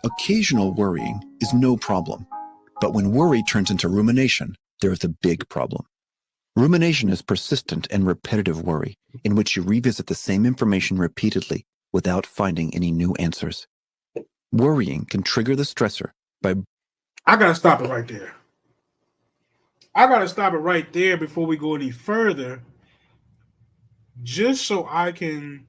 Occasional worrying is no problem, but when worry turns into rumination, there is a big problem. Rumination is persistent and repetitive worry in which you revisit the same information repeatedly without finding any new answers. Worrying can trigger the stressor by... I got to stop it right there. I got to stop it right there before we go any further, just so I can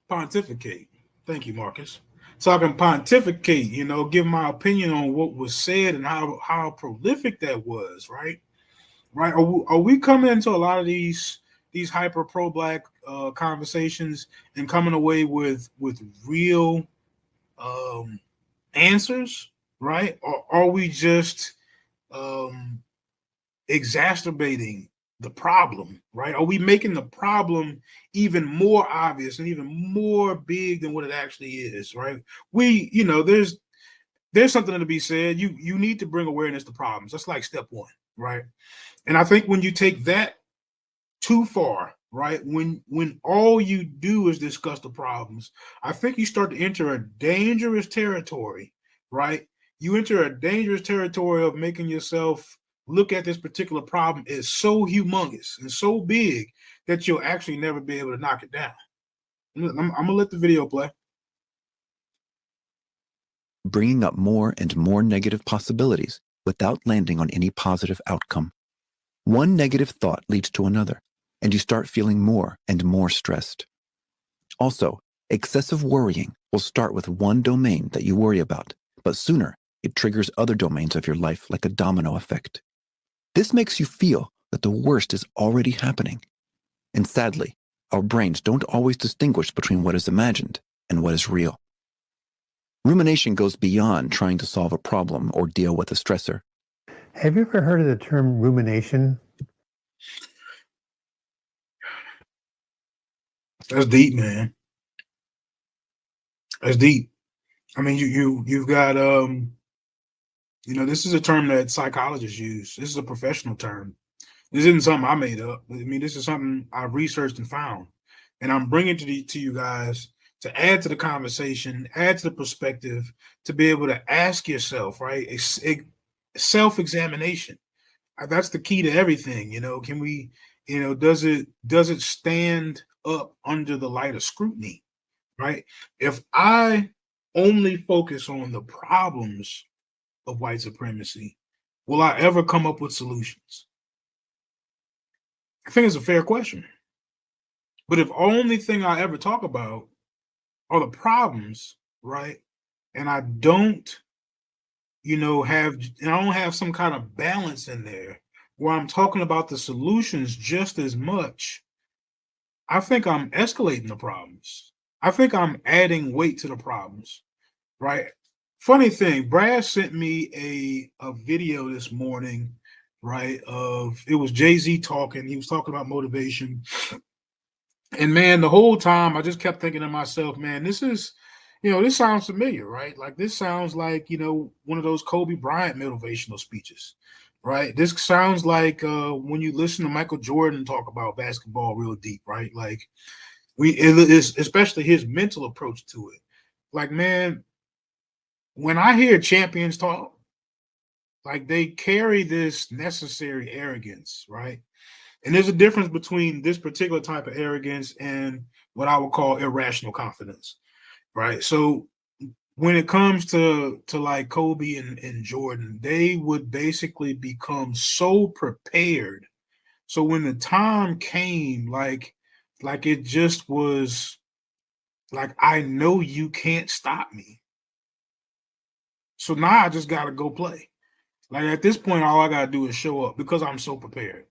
pontificate. Thank you, Marcus. So I can pontificate, give my opinion on what was said and how prolific that was, right? Right? Are we coming into a lot of these hyper pro-black conversations and coming away with real answers, right? Or are we just exacerbating the problem, right? Are we making the problem even more obvious and even more big than what it actually is, right? There's something to be said. You need to bring awareness to problems. That's like step one, right? And I think when you take that too far, right, when all you do is discuss the problems, I think you start to enter a dangerous territory, right? You enter a dangerous territory of making yourself look at this particular problem as so humongous and so big that you'll actually never be able to knock it down. I'm going to let the video play. Bringing up more and more negative possibilities without landing on any positive outcome. One negative thought leads to another, and you start feeling more and more stressed. Also, excessive worrying will start with one domain that you worry about, but sooner it triggers other domains of your life like a domino effect. This makes you feel that the worst is already happening. And sadly, our brains don't always distinguish between what is imagined and what is real. Rumination goes beyond trying to solve a problem or deal with a stressor. Have you ever heard of the term rumination? That's deep, man. That's deep. I mean, you've got this is a term that psychologists use. This is a professional term. This isn't something I made up. I mean, this is something I researched and found, and I'm bringing to you guys to add to the conversation, add to the perspective, to be able to ask yourself, right, a self-examination. That's the key to everything. Can we, does it stand up under the light of scrutiny, right? If I only focus on the problems of white supremacy, will I ever come up with solutions? I think it's a fair question. But if only thing I ever talk about are the problems, right, and I don't have some kind of balance in there where I'm talking about the solutions just as much, I think I'm escalating the problems. I think I'm adding weight to the problems, right? Funny thing, Brad sent me a video this morning, right, it was Jay-Z talking. He was talking about motivation. And man, the whole time I just kept thinking to myself, man, this sounds familiar, right? Like this sounds like, one of those Kobe Bryant motivational speeches, right? This sounds like when you listen to Michael Jordan talk about basketball real deep, right? Like it is, especially his mental approach to it. Like, man, when I hear champions talk, like they carry this necessary arrogance, right? And there's a difference between this particular type of arrogance and what I would call irrational confidence, right? So when it comes to like Kobe and Jordan, they would basically become so prepared. So when the time came, like it just was like, I know you can't stop me. So now I just got to go play. Like at this point, all I got to do is show up because I'm so prepared.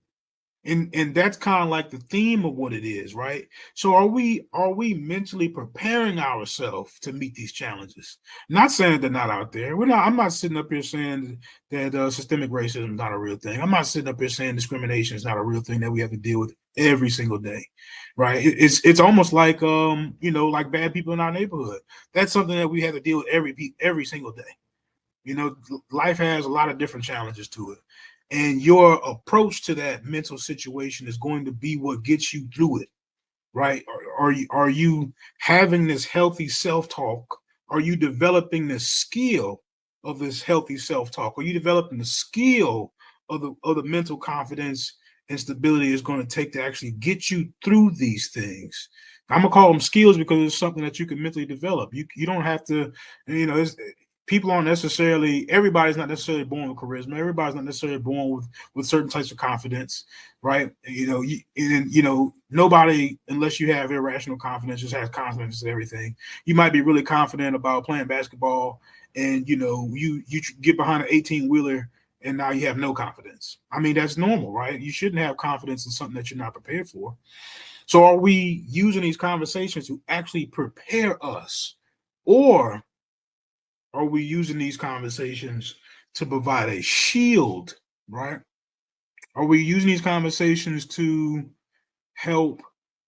And that's kind of like the theme of what it is, right? So are we mentally preparing ourselves to meet these challenges? Not saying they're not out there. I'm not sitting up here saying that systemic racism is not a real thing. I'm not sitting up here saying discrimination is not a real thing that we have to deal with every single day, right? It's almost like like bad people in our neighborhood. That's something that we have to deal with every single day. Life has a lot of different challenges to it. And your approach to that mental situation is going to be what gets you through it, right? Are you having this healthy self-talk Are you developing the skill of this healthy self-talk? Are you developing the skill of the mental confidence and stability is going to take to actually get you through these things? I'm gonna call them skills because it's something that you can mentally develop. You don't have to, people aren't necessarily, everybody's not necessarily born with charisma. Everybody's not necessarily born with certain types of confidence, right? Nobody, unless you have irrational confidence, just has confidence in everything. You might be really confident about playing basketball, and you get behind an 18-wheeler and now you have no confidence. I mean, that's normal, right? You shouldn't have confidence in something that you're not prepared for. So are we using these conversations to actually prepare us, or are we using these conversations to provide a shield, right? Are we using these conversations to help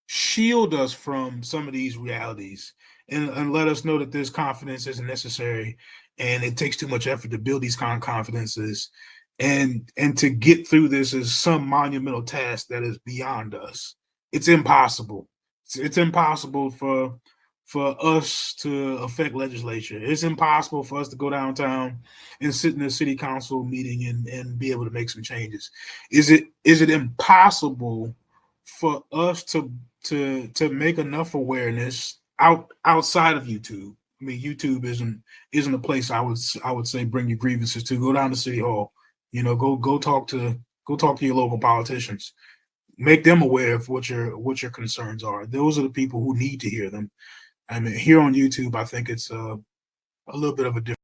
shield us from some of these realities and let us know that this confidence isn't necessary and it takes too much effort to build these kind of confidences, and to get through this is some monumental task that is beyond us. It's impossible. It's impossible for us to affect legislature. It's impossible for us to go downtown and sit in a city council meeting and be able to make some changes. Is it impossible for us to make enough awareness outside of YouTube? I mean, YouTube isn't a place I would say bring your grievances to. Go down to City Hall, go talk to your local politicians. Make them aware of what your concerns are. Those are the people who need to hear them. I mean, here on YouTube, I think it's a little bit of a different